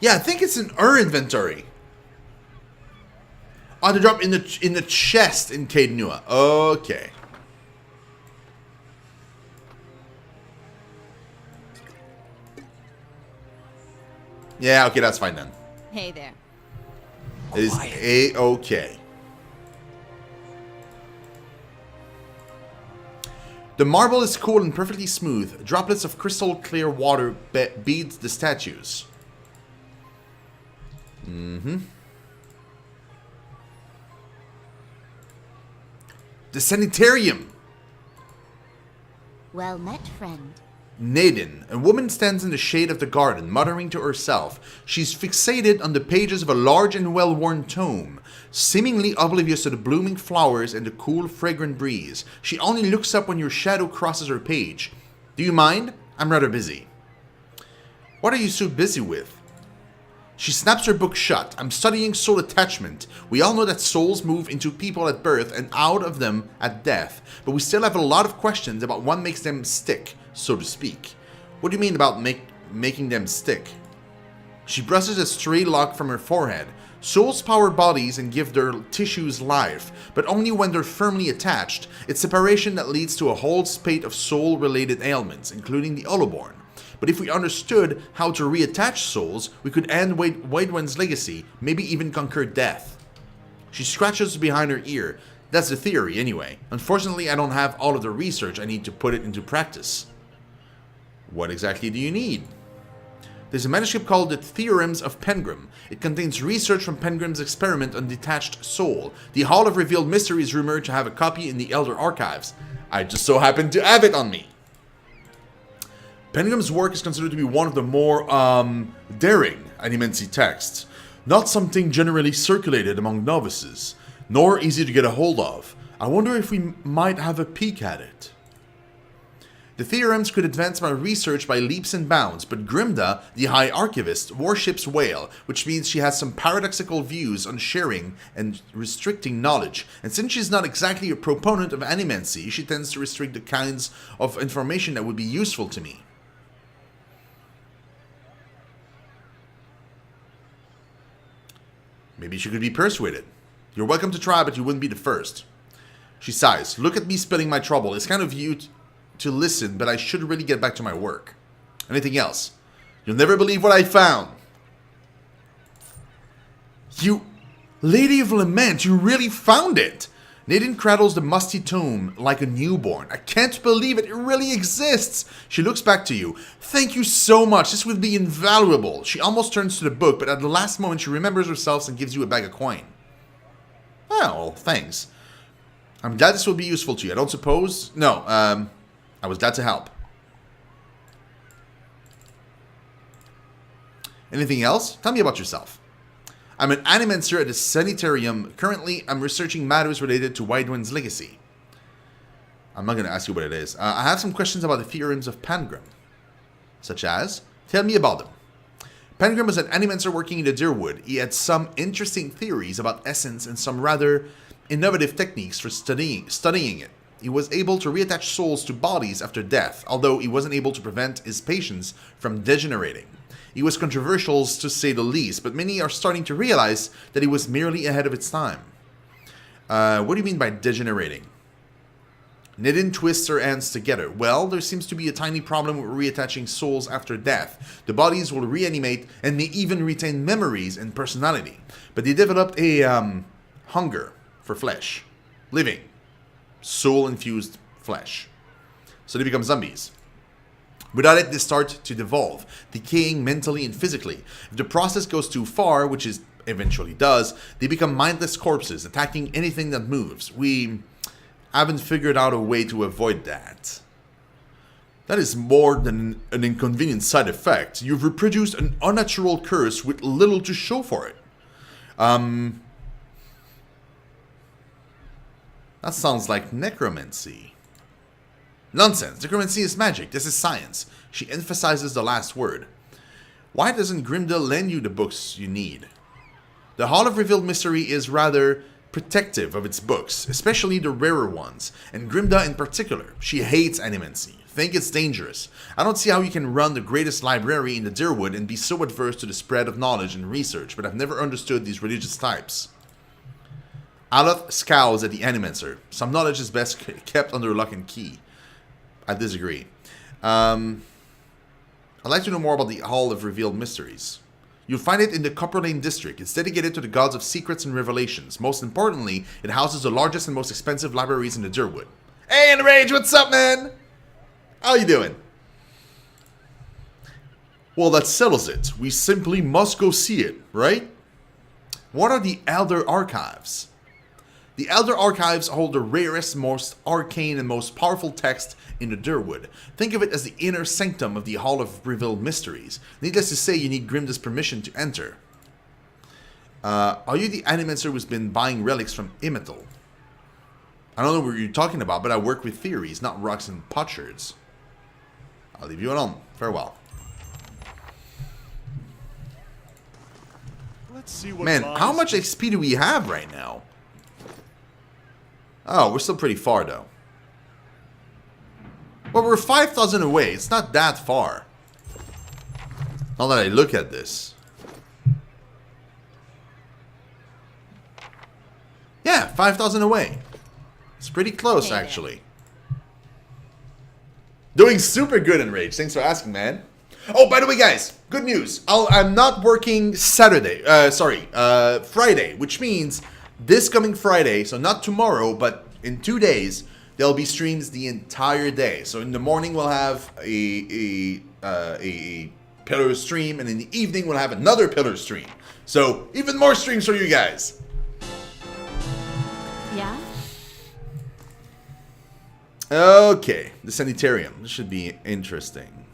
Yeah, I think it's in her inventory. Oh, to drop in the chest in Caed Nua. Okay. Yeah, okay, that's fine then. Hey there. It is A-okay. The marble is cool and perfectly smooth. Droplets of crystal clear water beads the statues. The sanitarium. Well met, friend. Nadin, a woman stands in the shade of the garden, muttering to herself. She's fixated on the pages of a large and well-worn tome, seemingly oblivious to the blooming flowers and the cool, fragrant breeze. She only looks up when your shadow crosses her page. Do you mind? I'm rather busy. What are you so busy with? She snaps her book shut. I'm studying soul attachment. We all know that souls move into people at birth and out of them at death, but we still have a lot of questions about what makes them stick, so to speak. What do you mean about making them stick? She brushes a stray lock from her forehead. Souls power bodies and give their tissues life, but only when they're firmly attached. It's separation that leads to a whole spate of soul-related ailments, including the Oloborn. But if we understood how to reattach souls, we could end Waidwen's legacy, maybe even conquer death. She scratches behind her ear. That's the theory, anyway. Unfortunately, I don't have all of the research I need to put it into practice. What exactly do you need? There's a manuscript called The Theorems of Pengram. It contains research from Pengram's experiment on detached soul. The Hall of Revealed Mystery is rumored to have a copy in the Elder Archives. I just so happen to have it on me. Pengram's work is considered to be one of the more, daring Animensi texts. Not something generally circulated among novices, nor easy to get a hold of. I wonder if we might have a peek at it. The theorems could advance my research by leaps and bounds, but Grimda, the High Archivist, worships Whale, which means she has some paradoxical views on sharing and restricting knowledge, and since she's not exactly a proponent of Animensi, she tends to restrict the kinds of information that would be useful to me. Maybe she could be persuaded. You're welcome to try, but you wouldn't be the first. She sighs. Look at me spilling my trouble. It's kind of you to listen, but I should really get back to my work. Anything else? You'll never believe what I found. You... Lady of Lament, you really found it! Nadine cradles the musty tome like a newborn. I can't believe it. It really exists. She looks back to you. Thank you so much. This would be invaluable. She almost turns to the book, but at the last moment she remembers herself and gives you a bag of coin. Well, thanks. I'm glad this will be useful to you. I don't suppose... No, I was glad to help. Anything else? Tell me about yourself. I'm an animenser at the Sanitarium. Currently, I'm researching matters related to Waidwen's legacy. I'm not going to ask you what it is. I have some questions about the theorems of Pengram. Such as? Tell me about them. Pengram was an animenser working in the Dyrwood. He had some interesting theories about essence and some rather innovative techniques for studying it. He was able to reattach souls to bodies after death, although he wasn't able to prevent his patients from degenerating. He was controversial to say the least, but many are starting to realize that he was merely ahead of its time. What do you mean by degenerating? Nidin twists her hands together. Well, there seems to be a tiny problem with reattaching souls after death. The bodies will reanimate and may even retain memories and personality. But they developed a hunger for flesh. Living. Soul-infused flesh. So they become zombies. Without it, they start to devolve, decaying mentally and physically. If the process goes too far, which it eventually does, they become mindless corpses, attacking anything that moves. We haven't figured out a way to avoid that. That is more than an inconvenient side effect. You've reproduced an unnatural curse with little to show for it. That sounds like necromancy. Nonsense. Necromancy is magic. This is science. She emphasizes the last word. Why doesn't Grimda lend you the books you need? The Hall of Revealed Mystery is rather protective of its books, especially the rarer ones, and Grimda in particular. She hates animancy. Think it's dangerous. I don't see how you can run the greatest library in the Dyrwood and be so adverse to the spread of knowledge and research, but I've never understood these religious types. Aloth scowls at the Animancer. Some knowledge is best kept under lock and key. I disagree. I'd like to know more about the Hall of Revealed Mysteries. You'll find it in the Copper Lane district. It's dedicated to the gods of secrets and revelations. Most importantly, it houses the largest and most expensive libraries in the Dyrwood. Hey, Enrage, what's up, man? How you doing? Well, that settles it. We simply must go see it, right? What are the Elder Archives? The Elder Archives hold the rarest, most arcane, and most powerful text in the Dyrwood. Think of it as the inner sanctum of the Hall of Revealed Mysteries. Needless to say, you need Grimda's permission to enter. Are you the Animancer who's been buying relics from Immetal? I don't know what you're talking about, but I work with theories, not rocks and potsherds. I'll leave you alone. Farewell. Let's see what Man, how much XP do we have right now? Oh, we're still pretty far, though. Well, we're 5,000 away. It's not that far. Now that I look at this. Yeah, 5,000 away. It's pretty close, Hey there. actually. Doing super good in Rage. Thanks for asking, man. Oh, by the way, guys, good news. I'm not working Saturday. Friday, which means this coming Friday, so not tomorrow, but in 2 days, there'll be streams the entire day. So in the morning, we'll have a pillar stream, and in the evening, we'll have another pillar stream. So even more streams for you guys. Yeah? Okay, the sanitarium. This should be interesting,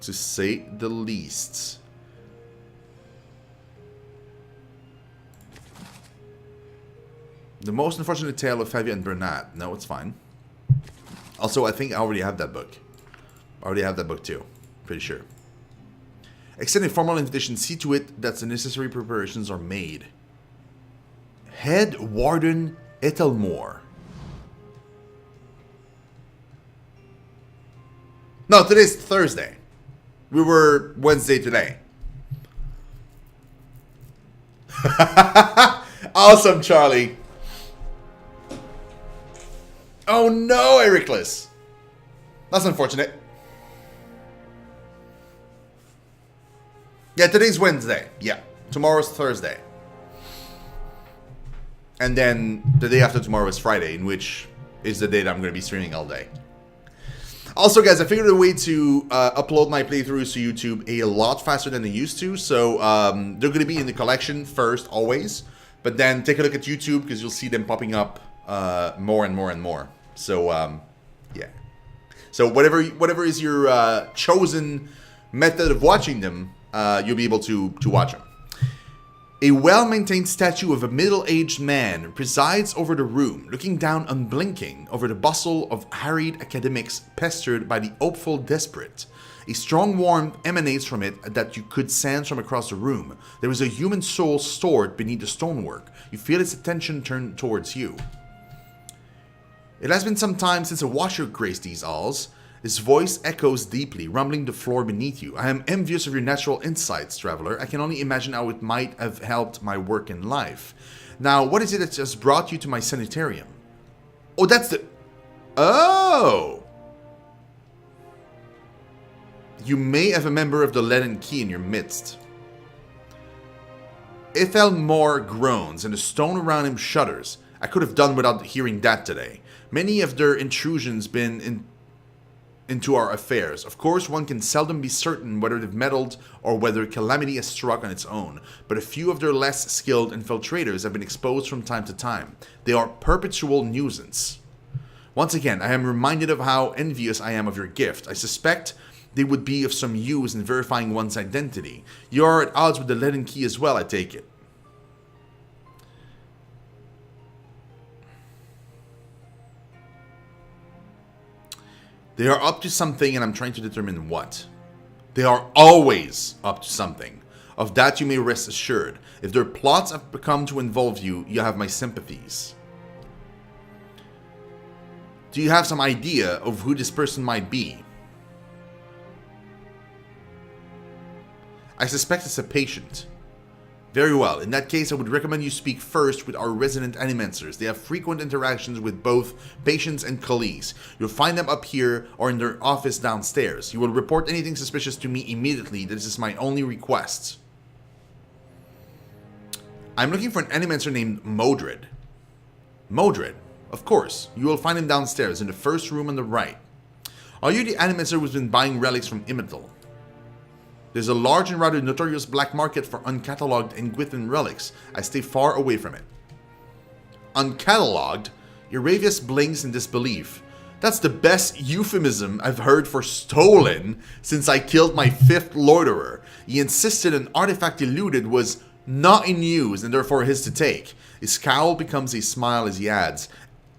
to say the least. The most unfortunate tale of Favia and Bernat. No, it's fine. Also, I think I already have that book. I already have that book too. Pretty sure. Extend a formal invitation. See to it that the necessary preparations are made. Head Warden Ethelmore. No, today's Thursday. We were Wednesday today. Awesome, Charlie. Oh no, Ericless. That's unfortunate. Yeah, today's Wednesday. Yeah, tomorrow's Thursday. And then the day after tomorrow is Friday, in which is the day that I'm going to be streaming all day. Also, guys, I figured a way to upload my playthroughs to YouTube a lot faster than they used to. So they're going to be in the collection first, always. But then take a look at YouTube, because you'll see them popping up more and more and more. So, yeah. So whatever is your chosen method of watching them, you'll be able to watch them. A well-maintained statue of a middle-aged man presides over the room, looking down unblinking over the bustle of harried academics pestered by the hopeful desperate. A strong warmth emanates from it that you could sense from across the room. There is a human soul stored beneath the stonework. You feel its attention turned towards you. It has been some time since a washer graced these halls. His voice echoes deeply, rumbling the floor beneath you. I am envious of your natural insights, traveler. I can only imagine how it might have helped my work in life. Now, what is it that has brought you to my sanitarium? Oh, that's the... Oh! You may have a member of the Leaden Key in your midst. Ethelmore groans, and the stone around him shudders. I could have done without hearing that today. Many of their intrusions been into our affairs. Of course, one can seldom be certain whether they've meddled or whether calamity has struck on its own, but a few of their less skilled infiltrators have been exposed from time to time. They are perpetual nuisance. Once again, I am reminded of how envious I am of your gift. I suspect they would be of some use in verifying one's identity. You are at odds with the Leaden Key as well, I take it. They are up to something, and I'm trying to determine what. They are always up to something. Of that you may rest assured. If their plots have come to involve you, you have my sympathies. Do you have some idea of who this person might be? I suspect it's a patient. Very well. In that case, I would recommend you speak first with our resident Animancers. They have frequent interactions with both patients and colleagues. You'll find them up here or in their office downstairs. You will report anything suspicious to me immediately. This is my only request. I'm looking for an Animancer named Modred. Modred, of course. You will find him downstairs in the first room on the right. Are you the Animancer who's been buying relics from Immatal? There's a large and rather notorious black market for uncatalogued Engwithan relics. I stay far away from it. Uncatalogued? Iravius blinks in disbelief. That's the best euphemism I've heard for stolen since I killed my 5th loiterer. He insisted an artifact he looted was not in use and therefore his to take. His scowl becomes a smile as he adds,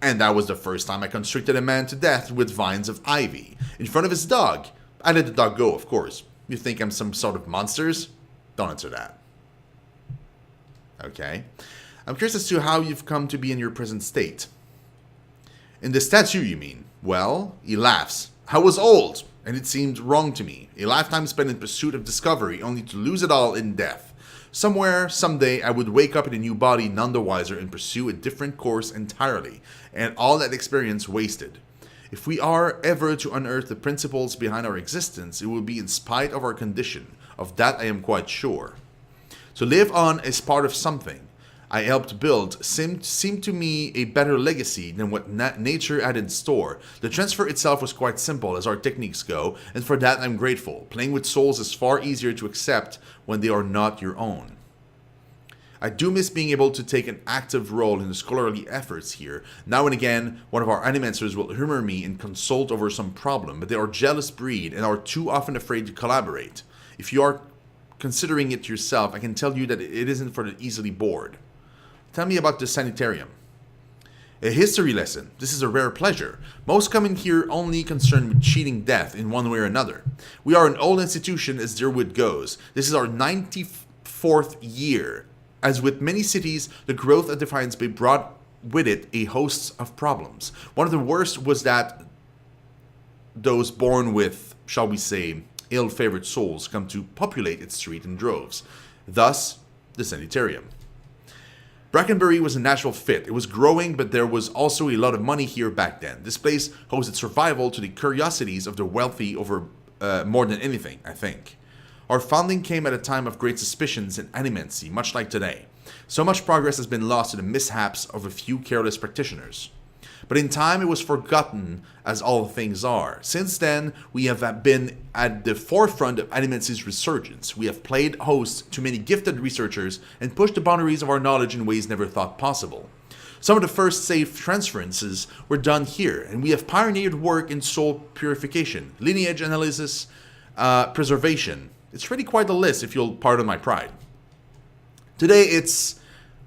and that was the first time I constricted a man to death with vines of ivy. In front of his dog. I let the dog go, of course. You think I'm some sort of monsters? Don't answer that. Okay. I'm curious as to how you've come to be in your present state. In the statue, you mean? Well, he laughs. I was old, and it seemed wrong to me. A lifetime spent in pursuit of discovery, only to lose it all in death. Somewhere, someday, I would wake up in a new body none the wiser and pursue a different course entirely, and all that experience wasted. If we are ever to unearth the principles behind our existence, it will be in spite of our condition. Of that I am quite sure. To live on as part of something I helped build seemed to me a better legacy than what nature had in store. The transfer itself was quite simple as our techniques go, and for that I'm grateful. Playing with souls is far easier to accept when they are not your own. I do miss being able to take an active role in the scholarly efforts here. Now and again, one of our Animancers will humor me and consult over some problem, but they are a jealous breed and are too often afraid to collaborate. If you are considering it yourself, I can tell you that it isn't for the easily bored. Tell me about the sanitarium. A history lesson. This is a rare pleasure. Most come in here only concerned with cheating death in one way or another. We are an old institution as Dyrwood goes. This is our 94th year. As with many cities, the growth of Defiance Bay brought with it a host of problems. One of the worst was that those born with, shall we say, ill-favored souls come to populate its street in droves. Thus, the sanitarium. Brackenbury was a natural fit. It was growing, but there was also a lot of money here back then. This place hosted survival to the curiosities of the wealthy over more than anything, I think. Our founding came at a time of great suspicions and animancy, much like today. So much progress has been lost to the mishaps of a few careless practitioners. But in time it was forgotten, as all things are. Since then, we have been at the forefront of animancy's resurgence. We have played host to many gifted researchers and pushed the boundaries of our knowledge in ways never thought possible. Some of the first safe transferences were done here, and we have pioneered work in soul purification, lineage analysis, preservation. It's really quite a list, if you'll pardon my pride. Today it's,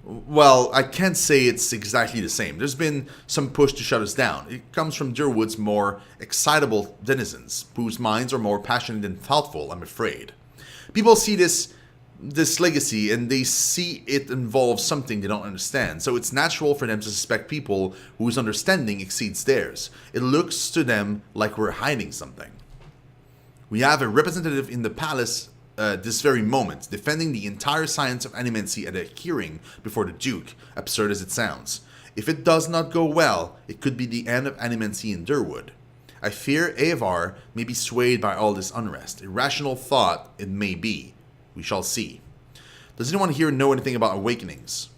well, I can't say it's exactly the same. There's been some push to shut us down. It comes from Dyrwood's more excitable denizens, whose minds are more passionate than thoughtful, I'm afraid. People see this legacy and they see it involves something they don't understand, so it's natural for them to suspect people whose understanding exceeds theirs. It looks to them like we're hiding something. We have a representative in the palace this very moment, defending the entire science of animancy at a hearing before the Duke, absurd as it sounds. If it does not go well, it could be the end of animancy in Dyrwood. I fear Avar may be swayed by all this unrest. Irrational thought it may be. We shall see. Does anyone here know anything about awakenings?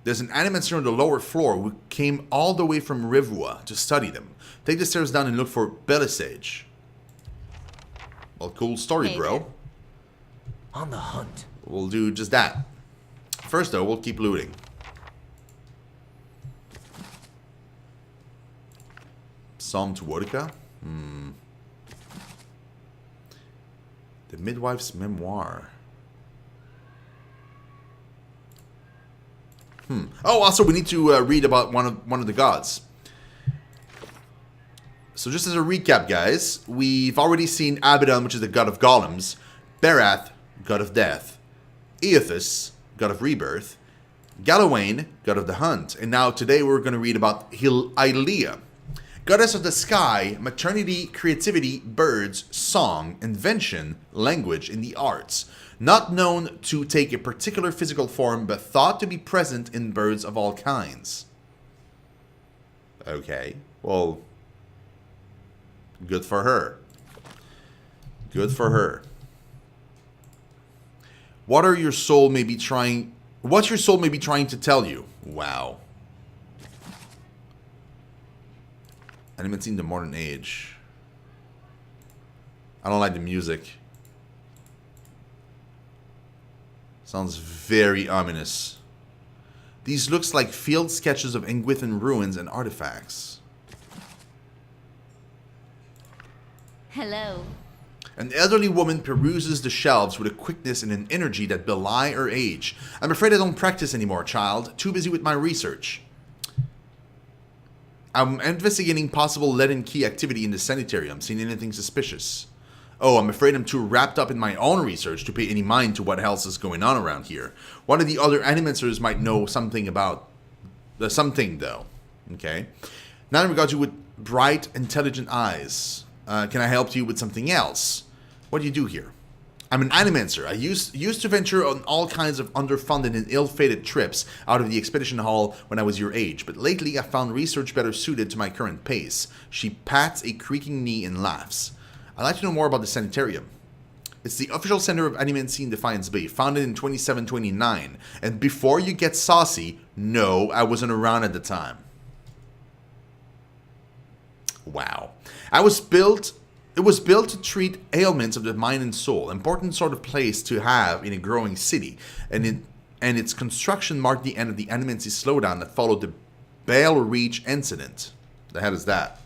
There's an animancer on the lower floor who came all the way from Rivua to study them. Take the stairs down and look for Belisage. Well, cool story, Hey bro. there. On the hunt. We'll do just that. First, though, we'll keep looting. Psalm to Wodica? The Midwife's Memoir. Oh, also, we need to read about one of the gods. So just as a recap, guys, we've already seen Abaddon, which is the god of golems, Barath, god of death, Eothas, god of rebirth, Galawain, god of the hunt, and now today we're going to read about Hylia, goddess of the sky, maternity, creativity, birds, song, invention, language, and the arts, not known to take a particular physical form, but thought to be present in birds of all kinds. Okay, well, good for her. Good for her. What your soul may be trying to tell you. Wow. Animates in the modern age. I don't like the music. Sounds very ominous. These looks like field sketches of Engwithan ruins and artifacts. Hello. An elderly woman peruses the shelves with a quickness and an energy that belie her age. I'm afraid I don't practice anymore, child. Too busy with my research. I'm investigating possible lead and key activity in the sanitarium. Seen anything suspicious? Oh, I'm afraid I'm too wrapped up in my own research to pay any mind to what else is going on around here. One of the other animators might know something about... something, though. Okay. Now in regard to with bright, intelligent eyes. Can I help you with something else? What do you do here? I'm an animancer. I used to venture on all kinds of underfunded and ill-fated trips out of the expedition hall when I was your age, but lately I found research better suited to my current pace. She pats a creaking knee and laughs. I'd like to know more about the sanitarium. It's the official center of Animancy in Defiance Bay, founded in 2729. And before you get saucy, no, I wasn't around at the time. Wow. It was built to treat ailments of the mind and soul, important sort of place to have in a growing city, and its construction marked the end of the Animancy slowdown that followed the Bale Reach incident. The hell is that?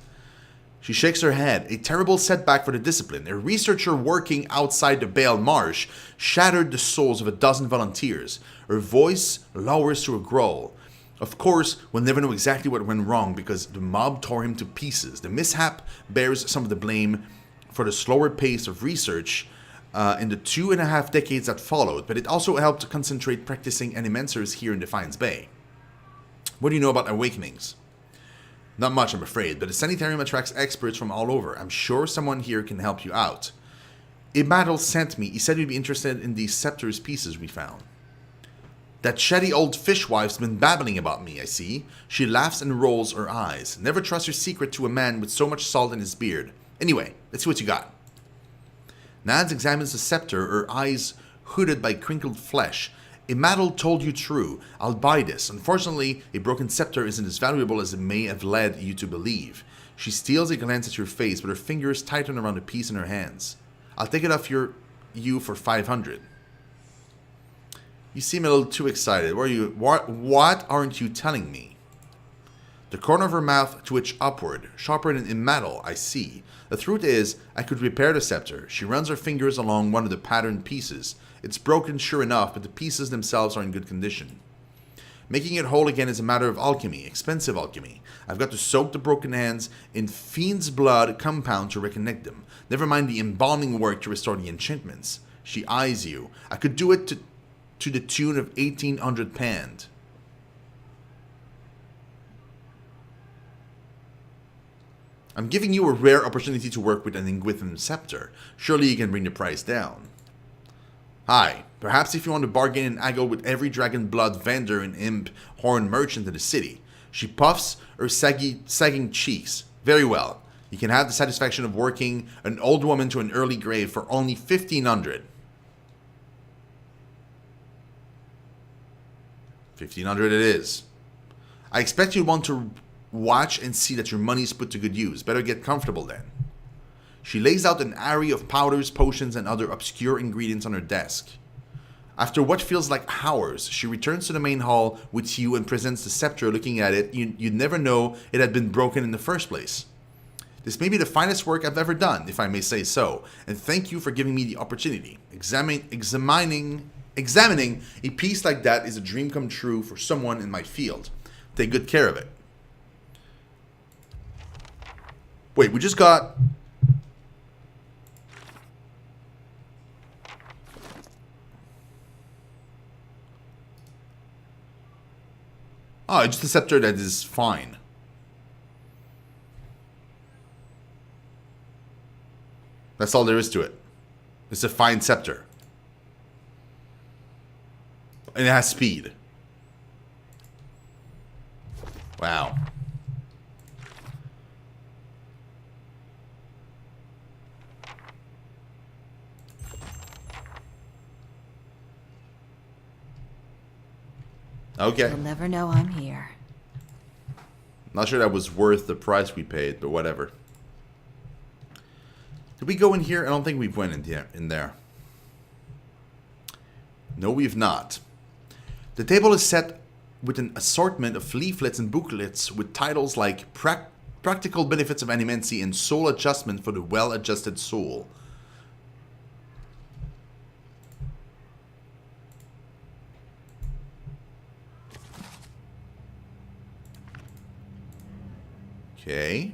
She shakes her head. A terrible setback for the discipline. A researcher working outside the Bale Marsh shattered the souls of a dozen volunteers. Her voice lowers to a growl. Of course, we'll never know exactly what went wrong because the mob tore him to pieces. The mishap bears some of the blame for the slower pace of research in the 2.5 decades that followed, but it also helped to concentrate practicing animancers here in Defiance Bay. What do you know about awakenings? Not much, I'm afraid, but the sanitarium attracts experts from all over. I'm sure someone here can help you out. Imadal sent me. He said he'd be interested in these scepters pieces we found. That shady old fishwife's been babbling about me, I see. She laughs and rolls her eyes. Never trust your secret to a man with so much salt in his beard. Anyway, let's see what you got. Nads examines the scepter, her eyes hooded by crinkled flesh. Imadal told you true. I'll buy this. Unfortunately, a broken scepter isn't as valuable as it may have led you to believe. She steals a glance at your face, but her fingers tighten around the piece in her hands. I'll take it off you for 500. You seem a little too excited. What aren't you telling me? The corner of her mouth twitched upward, sharper than Imadal, I see. The truth is, I could repair the scepter. She runs her fingers along one of the patterned pieces. It's broken, sure enough, but the pieces themselves are in good condition. Making it whole again is a matter of alchemy, expensive alchemy. I've got to soak the broken hands in fiend's blood compound to reconnect them. Never mind the embalming work to restore the enchantments. She eyes you. I could do it to the tune of 1,800 pand. I'm giving you a rare opportunity to work with an Engwithan scepter. Surely you can bring the price down. Hi, perhaps if you want to bargain and haggle with every dragon blood vendor and imp horn merchant in the city. She puffs her sagging cheeks. Very well. You can have the satisfaction of working an old woman to an early grave for only 1,500. 1,500 it is. I expect you'll want to watch and see that your money's put to good use. Better get comfortable then. She lays out an array of powders, potions, and other obscure ingredients on her desk. After what feels like hours, she returns to the main hall with you and presents the scepter. Looking at it, you'd never know it had been broken in the first place. This may be the finest work I've ever done, if I may say so, and thank you for giving me the opportunity. Examining a piece like that is a dream come true for someone in my field. Take good care of it. Wait, we just got... Oh, it's just a scepter that is fine. That's all there is to it. It's a fine scepter. And it has speed. Wow. Okay. You'll never know I'm here. Not sure that was worth the price we paid, but whatever. Did we go in here? I don't think we've went in there. No, we've not. The table is set with an assortment of leaflets and booklets with titles like Practical Benefits of Animency and Soul Adjustment for the Well-Adjusted Soul. Okay.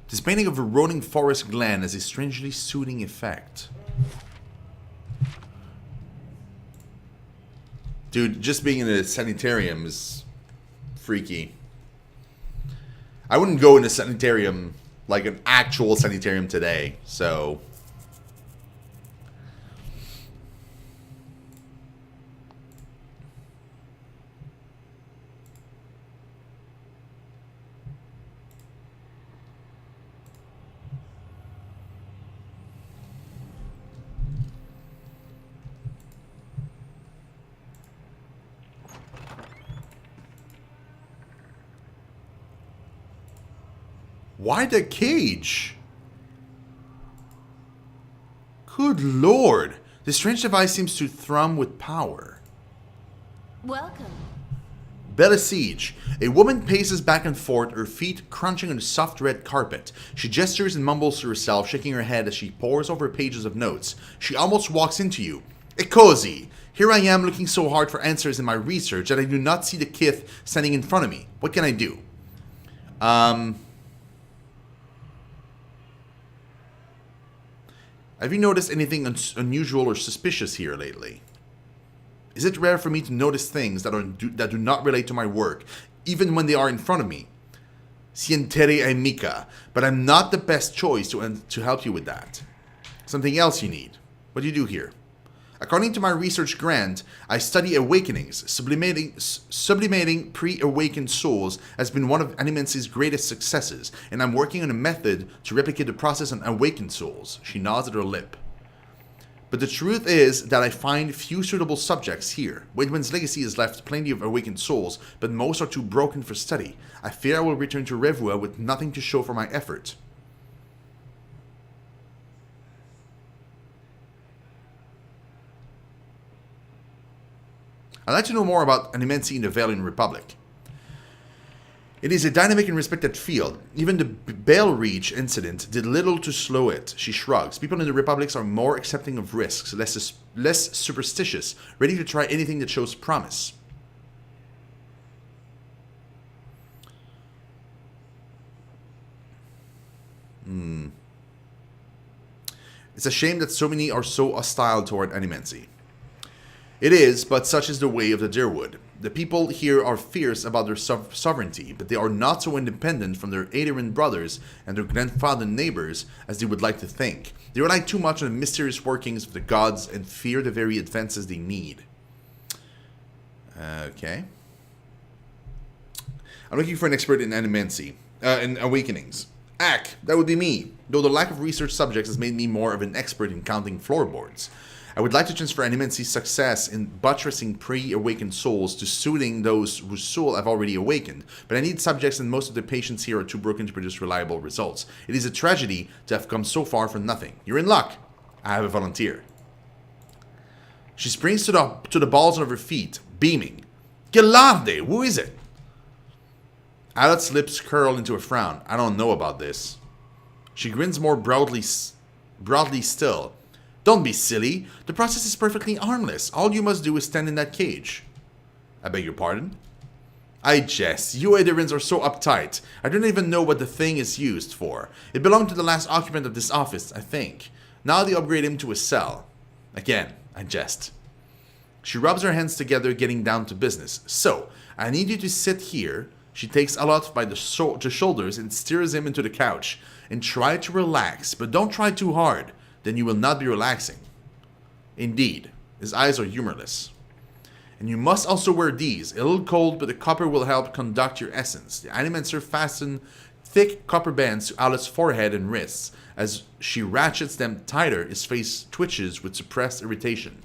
This painting of a rolling forest glen has a strangely soothing effect. Dude, just being in a sanitarium is freaky. I wouldn't go in a sanitarium, like an actual sanitarium today, so... Why the cage? Good lord. The strange device seems to thrum with power. Welcome. Bella Siege. A woman paces back and forth, her feet crunching on the soft red carpet. She gestures and mumbles to herself, shaking her head as she pores over pages of notes. She almost walks into you. Ikozi, here I am looking so hard for answers in my research that I do not see the kith standing in front of me. What can I do? Have you noticed anything unusual or suspicious here lately? Is it rare for me to notice things that do not relate to my work, even when they are in front of me? Sientere e mica, but I'm not the best choice to help you with that. Something else you need. What do you do here? According to my research grant, I study awakenings. Sublimating pre-awakened souls has been one of Animency's greatest successes, and I'm working on a method to replicate the process on awakened souls. She nods at her lip. But the truth is that I find few suitable subjects here. Waidwen's legacy has left plenty of awakened souls, but most are too broken for study. I fear I will return to Revua with nothing to show for my effort. I'd like to know more about Animency in the Valiant Republic. It is a dynamic and respected field. Even the Bale Reach incident did little to slow it. She shrugs. People in the Republics are more accepting of risks, less superstitious, ready to try anything that shows promise. It's a shame that so many are so hostile toward Animency. It is, but such is the way of the Dyrwood. The people here are fierce about their sovereignty, but they are not so independent from their Aetherin brothers and their grandfather neighbors as they would like to think. They rely too much on the mysterious workings of the gods and fear the very advances they need. Okay. I'm looking for an expert in Animency, in awakenings. Ack, that would be me, though the lack of research subjects has made me more of an expert in counting floorboards. I would like to transfer Animency's success in buttressing pre-awakened souls to soothing those whose soul have already awakened, but I need subjects and most of the patients here are too broken to produce reliable results. It is a tragedy to have come so far for nothing. You're in luck. I have a volunteer. She springs to the balls of her feet, beaming. Gelarde, who is it? Alet's lips curl into a frown. I don't know about this. She grins more broadly still. Don't be silly. The process is perfectly harmless. All you must do is stand in that cage. I beg your pardon? I jest. You Aedirans are so uptight. I don't even know what the thing is used for. It belonged to the last occupant of this office, I think. Now they upgrade him to a cell. Again, I jest. She rubs her hands together, getting down to business. So, I need you to sit here. She takes Aloth by the shoulders and steers him into the couch. And try to relax, but don't try too hard. Then you will not be relaxing. Indeed, his eyes are humorless. And you must also wear these. A little cold, but the copper will help conduct your essence. The Animancer fasten thick copper bands to Aloth's forehead and wrists. As she ratchets them tighter, his face twitches with suppressed irritation.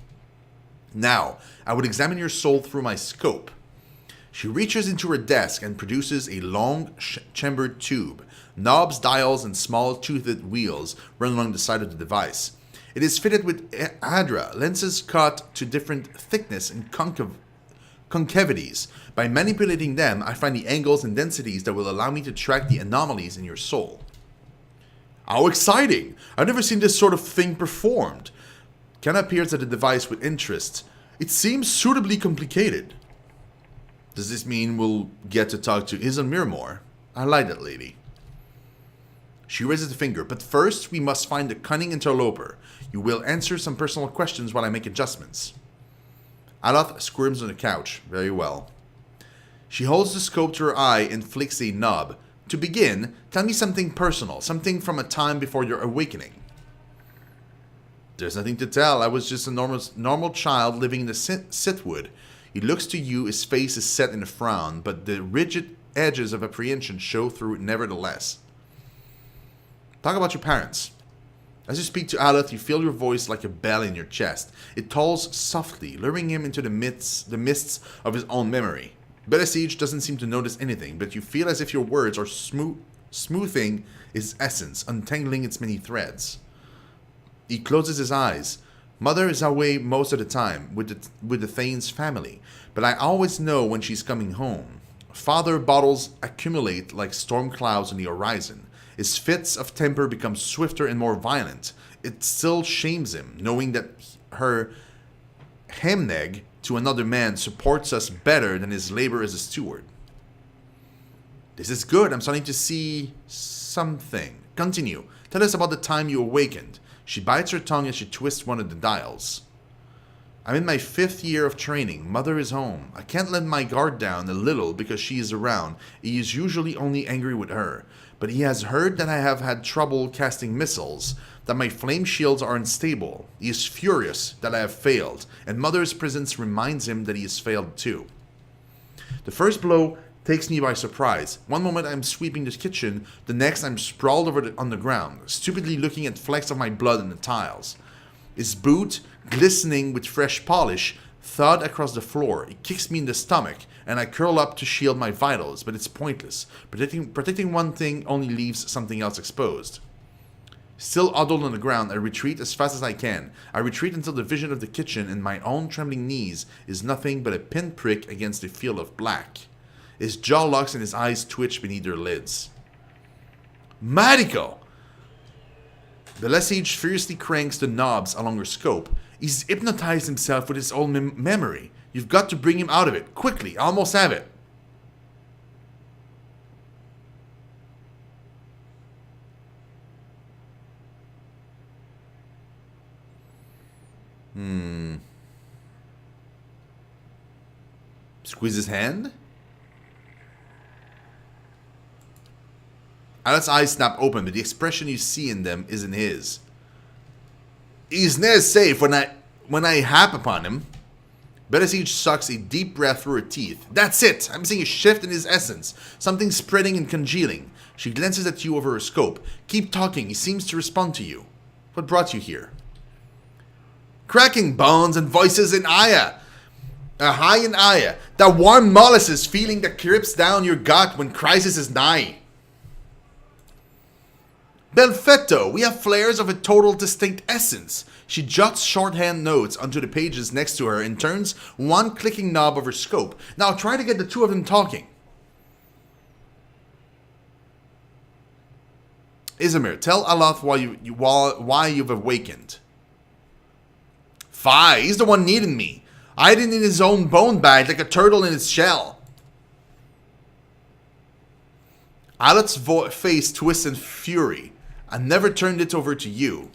Now, I would examine your soul through my scope. She reaches into her desk and produces a long chambered tube. Knobs, dials, and small toothed wheels run along the side of the device. It is fitted with Hadra, lenses cut to different thickness and concavities. By manipulating them, I find the angles and densities that will allow me to track the anomalies in your soul. How exciting! I've never seen this sort of thing performed. Kenna peers at the device with interest. It seems suitably complicated. Does this mean we'll get to talk to Izan Miramore? I like that lady. She raises a finger, but first we must find the cunning interloper. You will answer some personal questions while I make adjustments. Aloth squirms on the couch. Very well. She holds the scope to her eye and flicks a knob. To begin, tell me something personal, something from a time before your awakening. There's nothing to tell. I was just a normal child living in the Sithwood. He looks to you, his face is set in a frown, but the rigid edges of apprehension show through it nevertheless. Talk about your parents. As you speak to Aloth, you feel your voice like a bell in your chest. It tolls softly, luring him into the mists of his own memory. Belisige doesn't seem to notice anything, but you feel as if your words are smoothing his essence, untangling its many threads. He closes his eyes. Mother is away most of the time with the Thane's family, but I always know when she's coming home. Father battles accumulate like storm clouds on the horizon. His fits of temper become swifter and more violent. It still shames him, knowing that her hemneg to another man supports us better than his labor as a steward. This is good. I'm starting to see something. Continue. Tell us about the time you awakened. She bites her tongue as she twists one of the dials. I'm in my 5th year of training. Mother is home. I can't let my guard down a little because she is around. He is usually only angry with her. But he has heard that I have had trouble casting missiles, that my flame shields are unstable. He is furious that I have failed, and Mother's presence reminds him that he has failed too. The first blow takes me by surprise. One moment I'm sweeping the kitchen, the next I'm sprawled on the ground, stupidly looking at flecks of my blood on the tiles. His boot, glistening with fresh polish, thud across the floor. It kicks me in the stomach, and I curl up to shield my vitals, but it's pointless. Protecting one thing only leaves something else exposed. Still huddled on the ground, I retreat as fast as I can. I retreat until the vision of the kitchen and my own trembling knees is nothing but a pinprick against a field of black. His jaw locks and his eyes twitch beneath their lids. Mariko! Belisige fiercely cranks the knobs along her scope. He's hypnotized himself with his own memory. You've got to bring him out of it. Quickly. I almost have it. Squeeze his hand? Aloth's eyes snap open, but the expression you see in them isn't his. He's near safe when I hap upon him. Belisige sucks a deep breath through her teeth. That's it! I'm seeing a shift in his essence. Something spreading and congealing. She glances at you over her scope. Keep talking. He seems to respond to you. What brought you here? Cracking bones and voices in Aya. High in Aya. That warm molasses feeling that creeps down your gut when crisis is nigh. Belfetto, we have flares of a total distinct essence. She jots shorthand notes onto the pages next to her and turns one clicking knob of her scope. Now try to get the two of them talking. Izamir, tell Aloth why you've awakened. Fie, he's the one needing me. Hiding in his own bone bag like a turtle in its shell. Alot's face twists in fury. I never turned it over to you.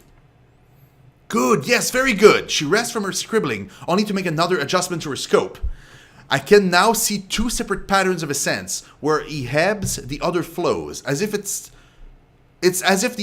Good, yes, very good. She rests from her scribbling, only to make another adjustment to her scope. I can now see two separate patterns of ascents, where he ebbs, the other flows, as if it's as if the